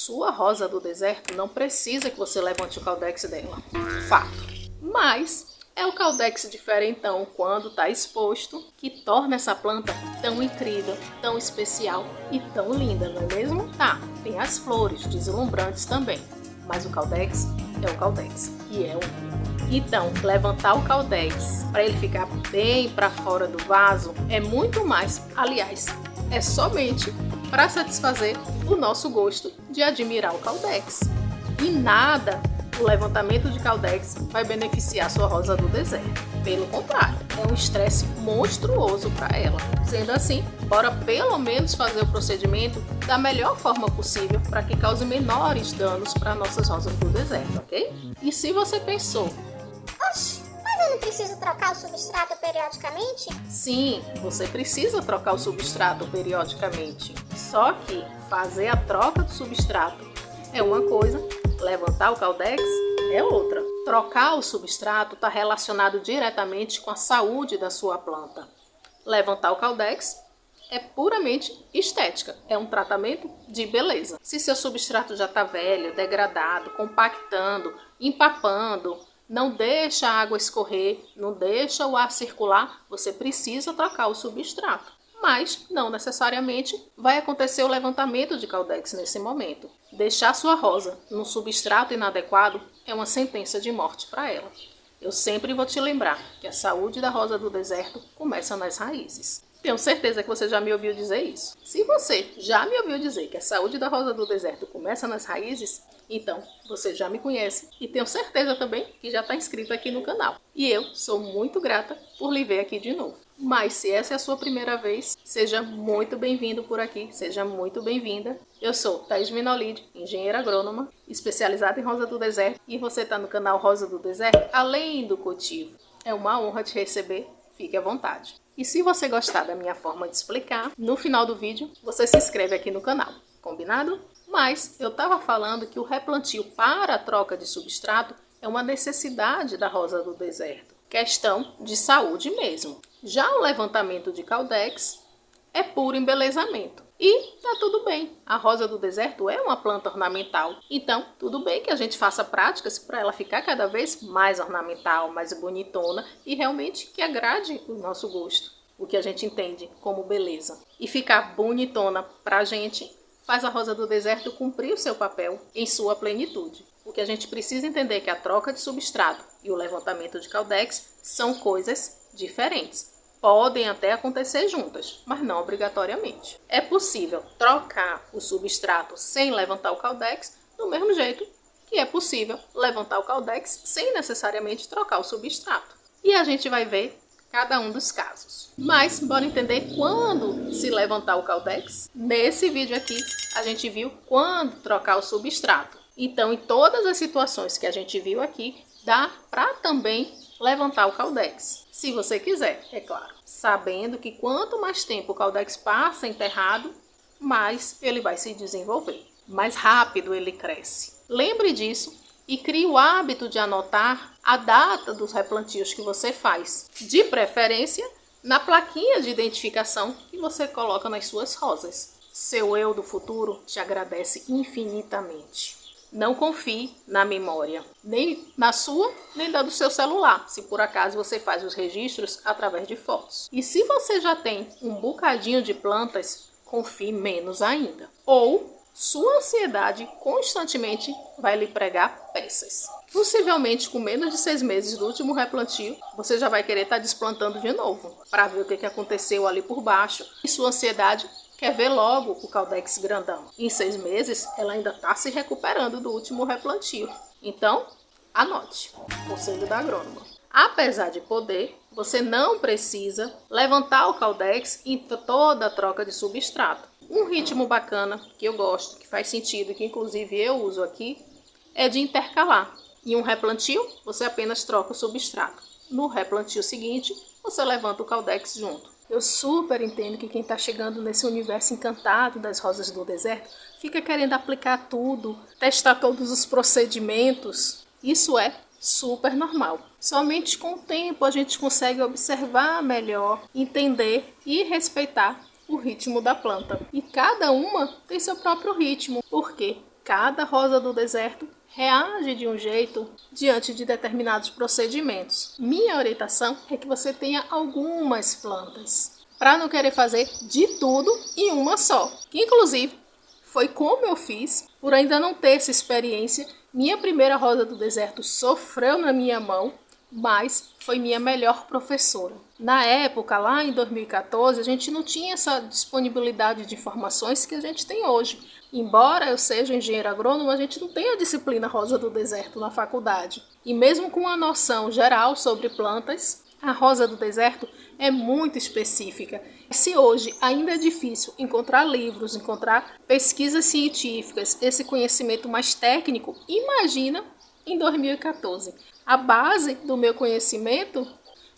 Sua rosa do deserto não precisa que você levante o caudex dela, fato. Mas é o caudex diferentão quando está exposto que torna essa planta tão incrível, tão especial e tão linda, não é mesmo? Tá, tem as flores deslumbrantes também, mas o caudex é o caudex e é único. Então, levantar o caudex para ele ficar bem para fora do vaso é muito mais, aliás, é somente para satisfazer o nosso gosto de admirar o caudex. E nada o levantamento de caudex vai beneficiar sua rosa do deserto. Pelo contrário, é um estresse monstruoso para ela. Sendo assim, bora pelo menos fazer o procedimento da melhor forma possível para que cause menores danos para nossas rosas do deserto, ok? E se você pensou, oxe, mas eu não preciso trocar o substrato periodicamente? Sim, você precisa trocar o substrato periodicamente. Só que fazer a troca do substrato é uma coisa, levantar o caudex é outra. Trocar o substrato está relacionado diretamente com a saúde da sua planta. Levantar o caudex é puramente estética, é um tratamento de beleza. Se seu substrato já está velho, degradado, compactando, empapando, não deixa a água escorrer, não deixa o ar circular, você precisa trocar o substrato. Mas não necessariamente vai acontecer o levantamento de caudex nesse momento. Deixar sua rosa num substrato inadequado é uma sentença de morte para ela. Eu sempre vou te lembrar que a saúde da rosa do deserto começa nas raízes. Tenho certeza que você já me ouviu dizer isso. Se você já me ouviu dizer que a saúde da rosa do deserto começa nas raízes, então você já me conhece e tenho certeza também que já está inscrito aqui no canal. E eu sou muito grata por lhe ver aqui de novo. Mas se essa é a sua primeira vez, seja muito bem-vindo por aqui, seja muito bem-vinda. Eu sou Thaís Minolid, engenheira agrônoma, especializada em rosa do deserto, e você está no canal Rosa do Deserto, além do cultivo. É uma honra te receber, fique à vontade. E se você gostar da minha forma de explicar, no final do vídeo você se inscreve aqui no canal, combinado? Mas eu estava falando que o replantio para a troca de substrato é uma necessidade da rosa do deserto, questão de saúde mesmo. Já o levantamento de caudex é puro embelezamento. E tá tudo bem, a rosa do deserto é uma planta ornamental, então tudo bem que a gente faça práticas para ela ficar cada vez mais ornamental, mais bonitona e realmente que agrade o nosso gosto, o que a gente entende como beleza. E ficar bonitona pra gente faz a rosa do deserto cumprir o seu papel em sua plenitude. O que a gente precisa entender é que a troca de substrato e o levantamento de caudex são coisas diferentes. Podem até acontecer juntas, mas não obrigatoriamente. É possível trocar o substrato sem levantar o caudex, do mesmo jeito que é possível levantar o caudex sem necessariamente trocar o substrato. E a gente vai ver cada um dos casos. Mas bora entender quando se levantar o caudex? Nesse vídeo aqui a gente viu quando trocar o substrato. Então, em todas as situações que a gente viu aqui, dá para também levantar o caudex, se você quiser, é claro. Sabendo que quanto mais tempo o caudex passa enterrado, mais ele vai se desenvolver. Mais rápido ele cresce. Lembre disso e crie o hábito de anotar a data dos replantios que você faz. De preferência, na plaquinha de identificação que você coloca nas suas rosas. Seu eu do futuro te agradece infinitamente. Não confie na memória, nem na sua, nem da do seu celular, se por acaso você faz os registros através de fotos. E se você já tem um bocadinho de plantas, confie menos ainda. Ou sua ansiedade constantemente vai lhe pregar peças. Possivelmente com menos de 6 meses do último replantio, você já vai querer estar desplantando de novo, para ver o que aconteceu ali por baixo. E sua ansiedade quer ver logo o caudex grandão. Em 6 meses, ela ainda está se recuperando do último replantio. Então, anote. Conselho da agrônoma. Apesar de poder, você não precisa levantar o caudex em toda a troca de substrato. Um ritmo bacana, que eu gosto, que faz sentido, que inclusive eu uso aqui, é de intercalar. Em um replantio, você apenas troca o substrato. No replantio seguinte, você levanta o caudex junto. Eu super entendo que quem está chegando nesse universo encantado das rosas do deserto fica querendo aplicar tudo, testar todos os procedimentos. Isso é super normal. Somente com o tempo a gente consegue observar melhor, entender e respeitar o ritmo da planta. E cada uma tem seu próprio ritmo. Por quê? cada rosa do deserto reage de um jeito diante de determinados procedimentos. Minha orientação é que você tenha algumas plantas, para não querer fazer de tudo em uma só. Que, inclusive, foi como eu fiz, por ainda não ter essa experiência. Minha primeira rosa do deserto sofreu na minha mão, mas foi minha melhor professora. Na época, lá em 2014, a gente não tinha essa disponibilidade de informações que a gente tem hoje. Embora eu seja engenheiro agrônomo, a gente não tem a disciplina rosa do deserto na faculdade. E mesmo com uma noção geral sobre plantas, a rosa do deserto é muito específica. Se hoje ainda é difícil encontrar livros, encontrar pesquisas científicas, esse conhecimento mais técnico, imagina em 2014. A base do meu conhecimento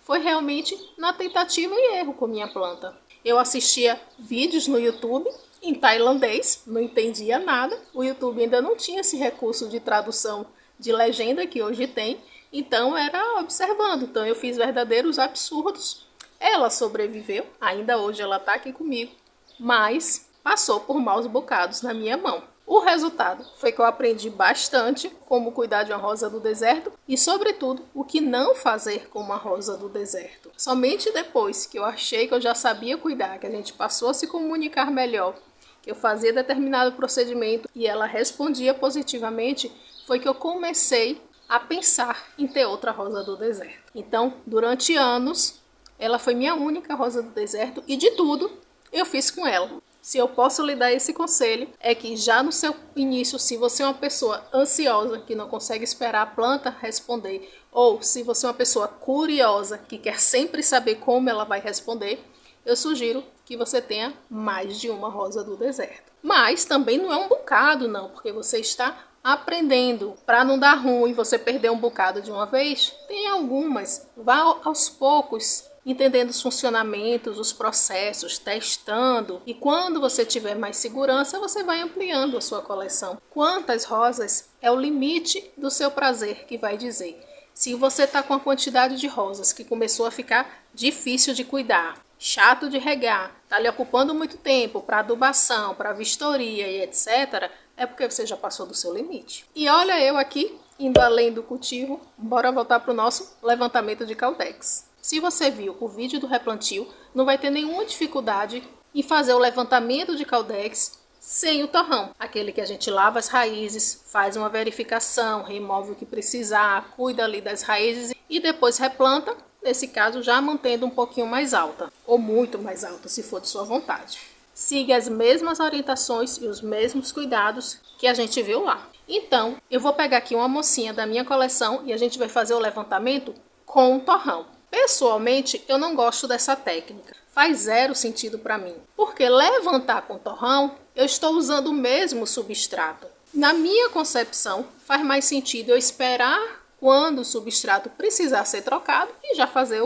foi realmente na tentativa e erro com minha planta. Eu assistia vídeos no YouTube em tailandês, não entendia nada. O YouTube ainda não tinha esse recurso de tradução de legenda que hoje tem, então era observando. Então eu fiz verdadeiros absurdos. Ela sobreviveu, ainda hoje ela está aqui comigo, mas passou por maus bocados na minha mão. O resultado foi que eu aprendi bastante como cuidar de uma rosa do deserto e, sobretudo, o que não fazer com uma rosa do deserto. Somente depois que eu achei que eu já sabia cuidar, que a gente passou a se comunicar melhor, que eu fazia determinado procedimento e ela respondia positivamente, foi que eu comecei a pensar em ter outra rosa do deserto. Então, durante anos, ela foi minha única rosa do deserto e de tudo eu fiz com ela. Se eu posso lhe dar esse conselho, é que já no seu início, se você é uma pessoa ansiosa, que não consegue esperar a planta responder, ou se você é uma pessoa curiosa, que quer sempre saber como ela vai responder, eu sugiro que você tenha mais de uma rosa do deserto. Mas também não é um bocado não, porque você está aprendendo. Para não dar ruim, você perder um bocado de uma vez, tem algumas. Vá aos poucos, entendendo os funcionamentos, os processos, testando. E quando você tiver mais segurança, você vai ampliando a sua coleção. Quantas rosas é o limite do seu prazer que vai dizer. Se você está com a quantidade de rosas que começou a ficar difícil de cuidar, chato de regar, está lhe ocupando muito tempo para adubação, para vistoria e etc., é porque você já passou do seu limite. E olha eu aqui, indo além do cultivo, bora voltar para o nosso levantamento de Caudex. Se você viu o vídeo do replantio, não vai ter nenhuma dificuldade em fazer o levantamento de Caudex sem o torrão. Aquele que a gente lava as raízes, faz uma verificação, remove o que precisar, cuida ali das raízes e depois replanta, nesse caso já mantendo um pouquinho mais alta, ou muito mais alta, se for de sua vontade. Siga as mesmas orientações e os mesmos cuidados que a gente viu lá. Então, eu vou pegar aqui uma mocinha da minha coleção e a gente vai fazer o levantamento com o torrão. Pessoalmente, eu não gosto dessa técnica. Faz zero sentido para mim. Porque levantar com torrão, eu estou usando o mesmo substrato. Na minha concepção, faz mais sentido eu esperar quando o substrato precisar ser trocado e já fazer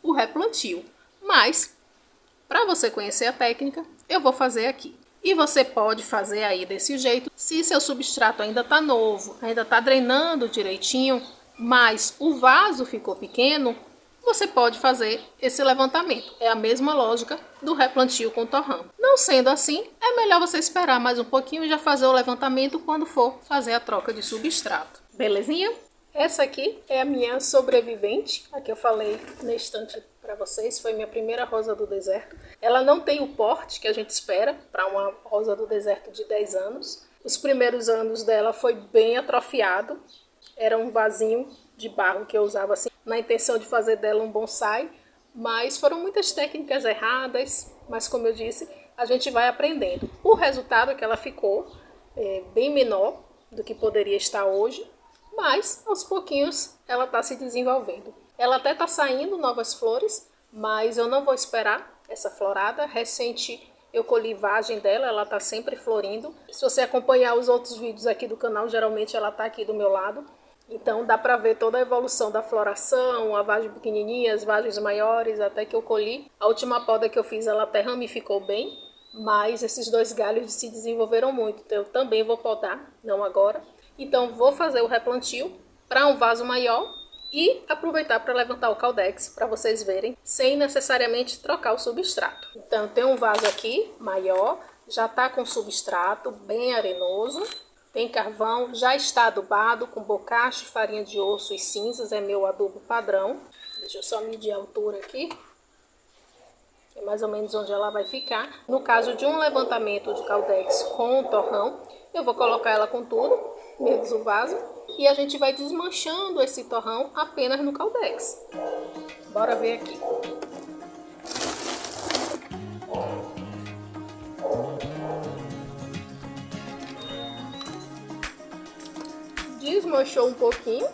o replantio. Mas, para você conhecer a técnica, eu vou fazer aqui. E você pode fazer aí desse jeito. Se seu substrato ainda está novo, ainda está drenando direitinho, mas o vaso ficou pequeno, você pode fazer esse levantamento. É a mesma lógica do replantio com torrão. Não sendo assim, é melhor você esperar mais um pouquinho e já fazer o levantamento quando for fazer a troca de substrato. Belezinha? Essa aqui é a minha sobrevivente, a que eu falei na estante para vocês, foi minha primeira rosa do deserto. Ela não tem o porte que a gente espera para uma rosa do deserto de 10 anos. Os primeiros anos dela foi bem atrofiado, era um vasinho de barro que eu usava assim, na intenção de fazer dela um bonsai, mas foram muitas técnicas erradas, mas como eu disse, a gente vai aprendendo. O resultado é que ela ficou bem menor do que poderia estar hoje, mas aos pouquinhos ela está se desenvolvendo. Ela até está saindo novas flores, mas eu não vou esperar essa florada. Recente eu colhi vagem dela, ela está sempre florindo. Se você acompanhar os outros vídeos aqui do canal, geralmente ela está aqui do meu lado. Então dá para ver toda a evolução da floração, a vagem pequenininha, as vagens maiores, até que eu colhi. A última poda que eu fiz, ela até ramificou bem, mas esses dois galhos se desenvolveram muito. Então eu também vou podar, não agora. Então vou fazer o replantio para um vaso maior e aproveitar para levantar o Caudex para vocês verem, sem necessariamente trocar o substrato. Então tem um vaso aqui maior, já está com substrato bem arenoso. tem carvão, já está adubado com bocacha, farinha de osso e cinzas, é meu adubo padrão. Deixa eu só medir a altura aqui, é mais ou menos onde ela vai ficar. No caso de um levantamento de caldex com torrão, eu vou colocar ela com tudo, menos o vaso, e a gente vai desmanchando esse torrão apenas no caldex. Bora ver aqui. Desmanchou um pouquinho.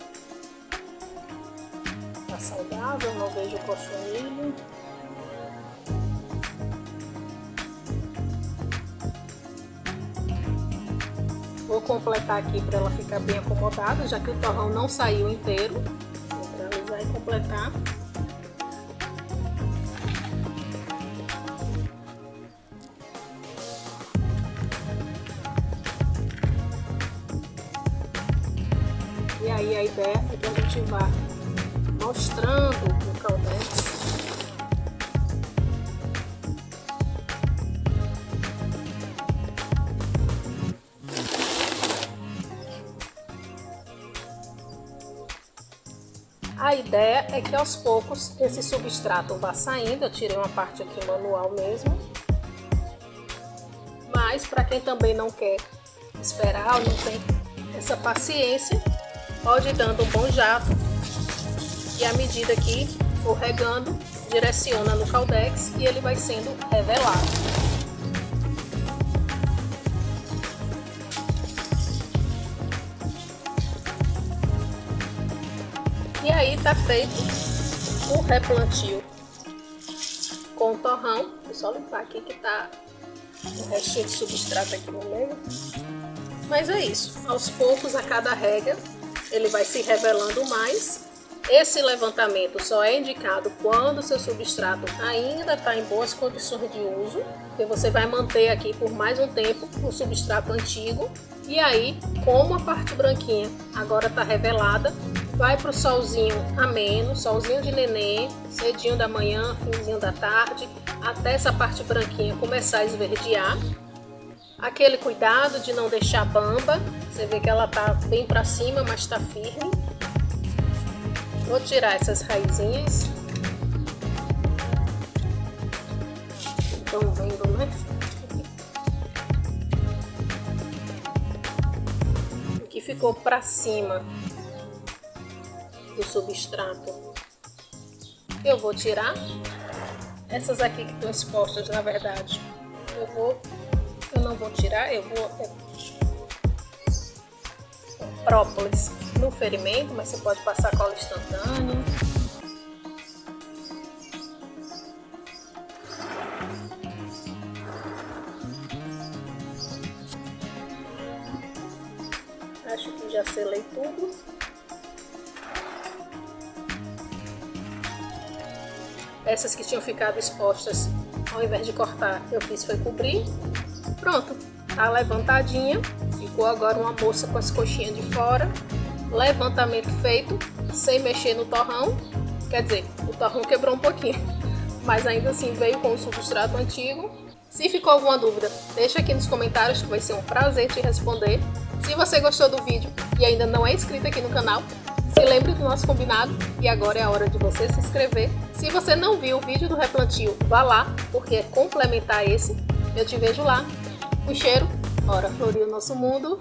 Tá saudável, não vejo cochonilho. Vou completar aqui para ela ficar bem acomodada, já que o torrão não saiu inteiro. Vou centralizar e completar. E aí a ideia é que a gente vá mostrando o caldex. A ideia é que aos poucos esse substrato vá saindo. Eu tirei uma parte aqui manual mesmo. Mas para quem também não quer esperar ou não tem essa paciência, pode ir dando um bom jato. E à medida que for regando, direciona no caldex e ele vai sendo revelado. E aí tá feito o replantio com o torrão. Vou só limpar aqui que tá um restinho de substrato aqui no meio. Mas é isso, aos poucos a cada rega ele vai se revelando mais. Esse levantamento só é indicado quando o seu substrato ainda está em boas condições de uso, porque você vai manter aqui por mais um tempo o substrato antigo. E aí, como a parte branquinha agora está revelada, vai para o solzinho ameno, solzinho de neném, cedinho da manhã, finzinho da tarde, até essa parte branquinha começar a esverdear. Aquele cuidado de não deixar bamba, você vê que ela tá bem para cima, mas está firme. Vou tirar essas raizinhas. Estão vendo, né? O que ficou para cima do substrato eu vou tirar. Essas aqui que estão expostas, na verdade, eu não vou tirar, eu vou própolis no ferimento, mas você pode passar cola instantânea. Acho que já selei tudo. Essas que tinham ficado expostas, ao invés de cortar, eu fiz foi cobrir. Pronto, tá levantadinha. Ficou agora uma moça com as coxinhas de fora. Levantamento feito, sem mexer no torrão. Quer dizer, o torrão quebrou um pouquinho, mas ainda assim veio com o substrato antigo. Se ficou alguma dúvida, deixa aqui nos comentários que vai ser um prazer te responder. Se você gostou do vídeo e ainda não é inscrito aqui no canal, se lembre do nosso combinado e agora é a hora de você se inscrever. Se você não viu o vídeo do replantio, vá lá, porque é complementar esse. Eu te vejo lá. Um cheiro, bora florir o nosso mundo.